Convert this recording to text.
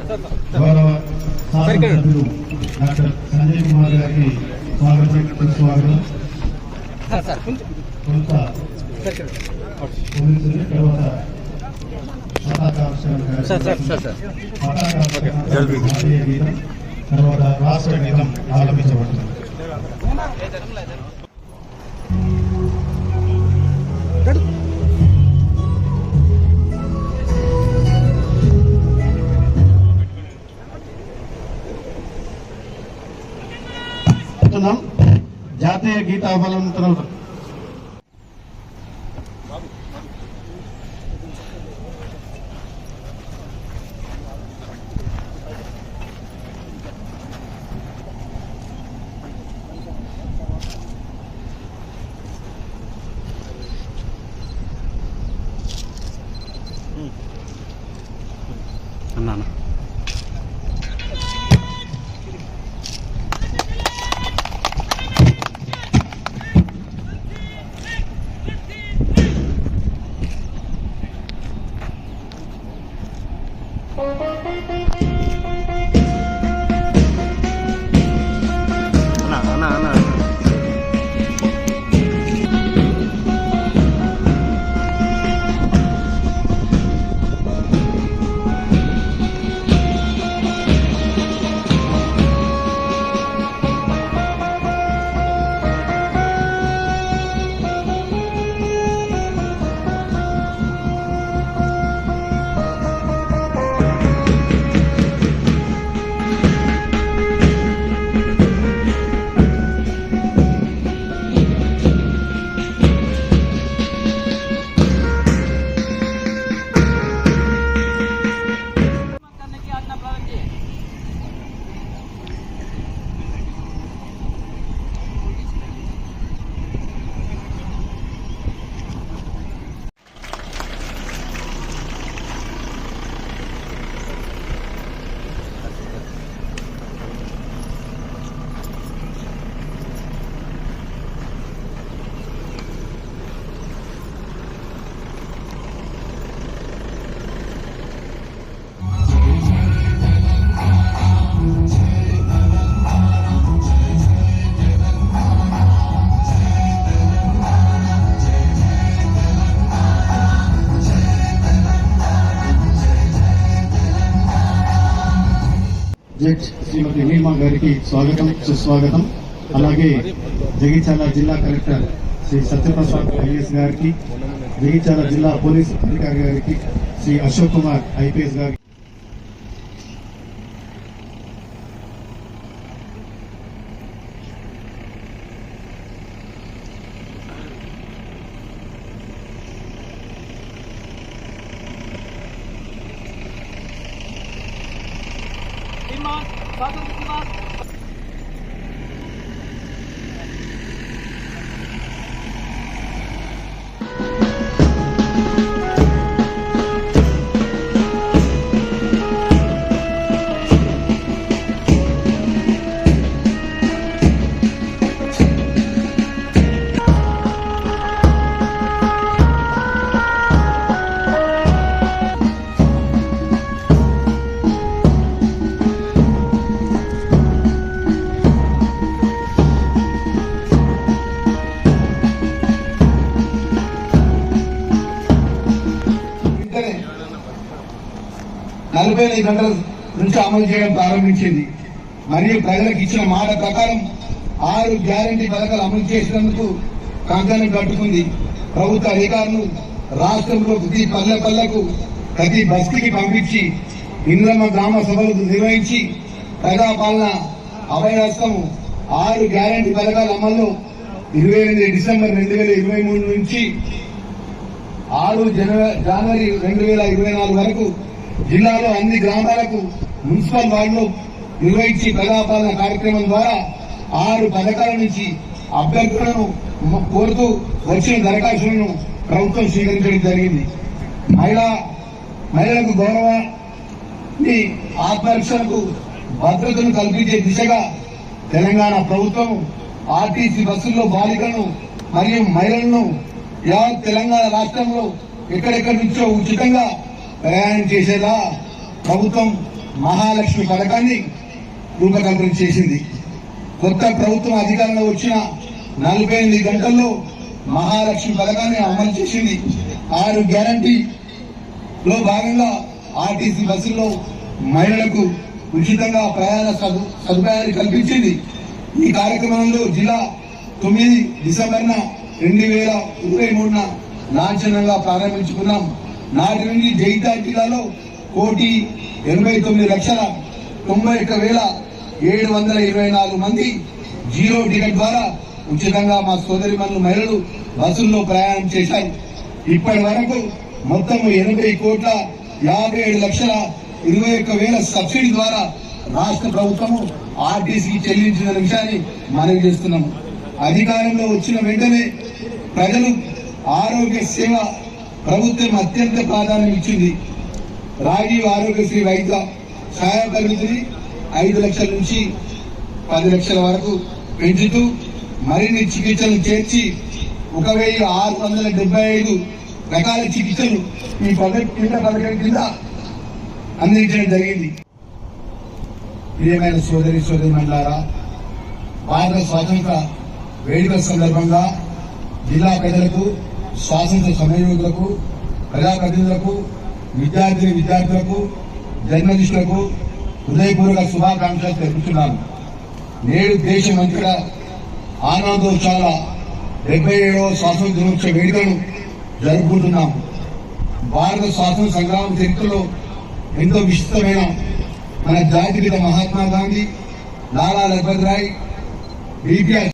గౌరవ శాసనసభ్యులు డాక్టర్ సంజయ్ కుమార్ గారికి స్వాగతం. కొంత పోలీసులు తర్వాత జాతీయ గీతం తర్వాత రాష్ట్ర గీతం ఆలపించబడుతుంది. జాతీయ గీతావలంతరం అన్నా జడ్జ్ శ్రీమతి నీలిమా గారికి స్వాగతం సుస్వాగతం. అలాగే జగిత్యాల జిల్లా కలెక్టర్ శ్రీ సత్యప్రసాద్ ఐఏఎస్ గారికి, జగిత్యాల జిల్లా పోలీస్ అధికారి గారికి, శ్రీ అశోక్ కుమార్ ఐపీఎస్ గారికి, నలభై గంటల నుంచి అమలు చేయడం ప్రారంభించింది. మరియు ప్రజలకు ఇచ్చిన మాట ప్రకారం 6 గ్యారంటీ పథకాలు అమలు చేసినందుకు కంకణం కట్టుకుంది. ప్రభుత్వ అధికారులు రాష్ట్రంలో ప్రతి పల్లె పల్లెకు ప్రతి బస్తీకి పంపించి ఇంద్రమ్మ గ్రామ సభలు నిర్వహించి ప్రజాపాలన అభయహస్తం 6 గ్యారంటీ పథకాల అమల్లో 28 డిసెంబర్ 2023 నుంచి 6 జనవరి 2024 వరకు జిల్లాలో అన్ని గ్రామాలకు మున్సిపల్ వార్డులో నిర్వహించి ప్రజాపాలన కార్యక్రమం ద్వారా 6 పథకాల నుంచి అభ్యర్థులను కోరుతూ వచ్చిన దరఖాస్తులను ప్రభుత్వం స్వీకరించడం జరిగింది. మహిళలకు గౌరవాన్ని, ఆత్మరక్షణకు భద్రతను కల్పించే దిశగా తెలంగాణ ప్రభుత్వం ఆర్టీసీ బస్సుల్లో బాలికలను మరియు మహిళలను యావత్ తెలంగాణ రాష్ట్రంలో ఎక్కడెక్కడి నుంచో ఉచితంగా ప్రయాణం చేసేలా ప్రభుత్వం మహాలక్ష్మి పథకాన్ని రూపకల్పన చేసింది. కొత్త ప్రభుత్వం అధికారంలో వచ్చిన 48 గంటల్లో మహాలక్ష్మి పథకాన్ని అమలు చేసింది. 6 గ్యారంటీలో భాగంగా ఆర్టీసీ బస్సుల్లో మహిళలకు ఉచితంగా ప్రయాణ సదుపాయాన్ని కల్పించింది. ఈ కార్యక్రమంలో జిల్లా 9 డిసెంబర్న 2023న లాంఛనంగా ప్రారంభించుకున్నాం. నాటి నుండి జగిత్యాల జిల్లాలో 1,89,91,724 మంది జీరో టికెట్ ద్వారా ఉచితంగా మా సోదరిమణులు మహిళలు బస్సుల్లో ప్రయాణం చేశారు. ఇప్పటి వరకు మొత్తం 80,57,21,000 సబ్సిడీ ద్వారా రాష్ట్ర ప్రభుత్వము ఆర్టీసీకి చెల్లించిన విషయాన్ని మనవి చేస్తున్నాము. అధికారంలో వచ్చిన వెంటనే ప్రజలు ఆరోగ్య సేవ ప్రభుత్వం అత్యంత ప్రాధాన్యం ఇచ్చింది. రాజీవ్ ఆరోగ్యశ్రీ వైద్య సహాయ పరిమితిని 5 లక్షల నుంచి 10 లక్షల వరకు పెంచుతూ మరిన్ని చికిత్సలు చేర్చి 1,675 రకాల చికిత్సలు ఈ పథకం కింద అందించడం జరిగింది. ప్రియమైన సోదరిమణులారా, భారత స్వాతంత్ర వేడుకల సందర్భంగా జిల్లా ప్రజలకు, స్వాతంత్ర సమరయోధులకు, ప్రజాప్రతినిధులకు, విద్యార్థులకు, జర్నలిస్టులకు హృదయపూర్వక శుభాకాంక్షలు తెలుపుతున్నాను. నేడు దేశమంతటా ఆనందోత్సవాల 77వ స్వాతంత్ర దినోత్సవ వేడుకలను జరుపుకుంటున్నాం. భారత స్వాతంత్ర సంగ్రామ చరిత్రలో ఎంతో విశిష్టమైన మన జాతిపిత మహాత్మా గాంధీ, లాలా లజపత్ రాయ్, బిపిఆర్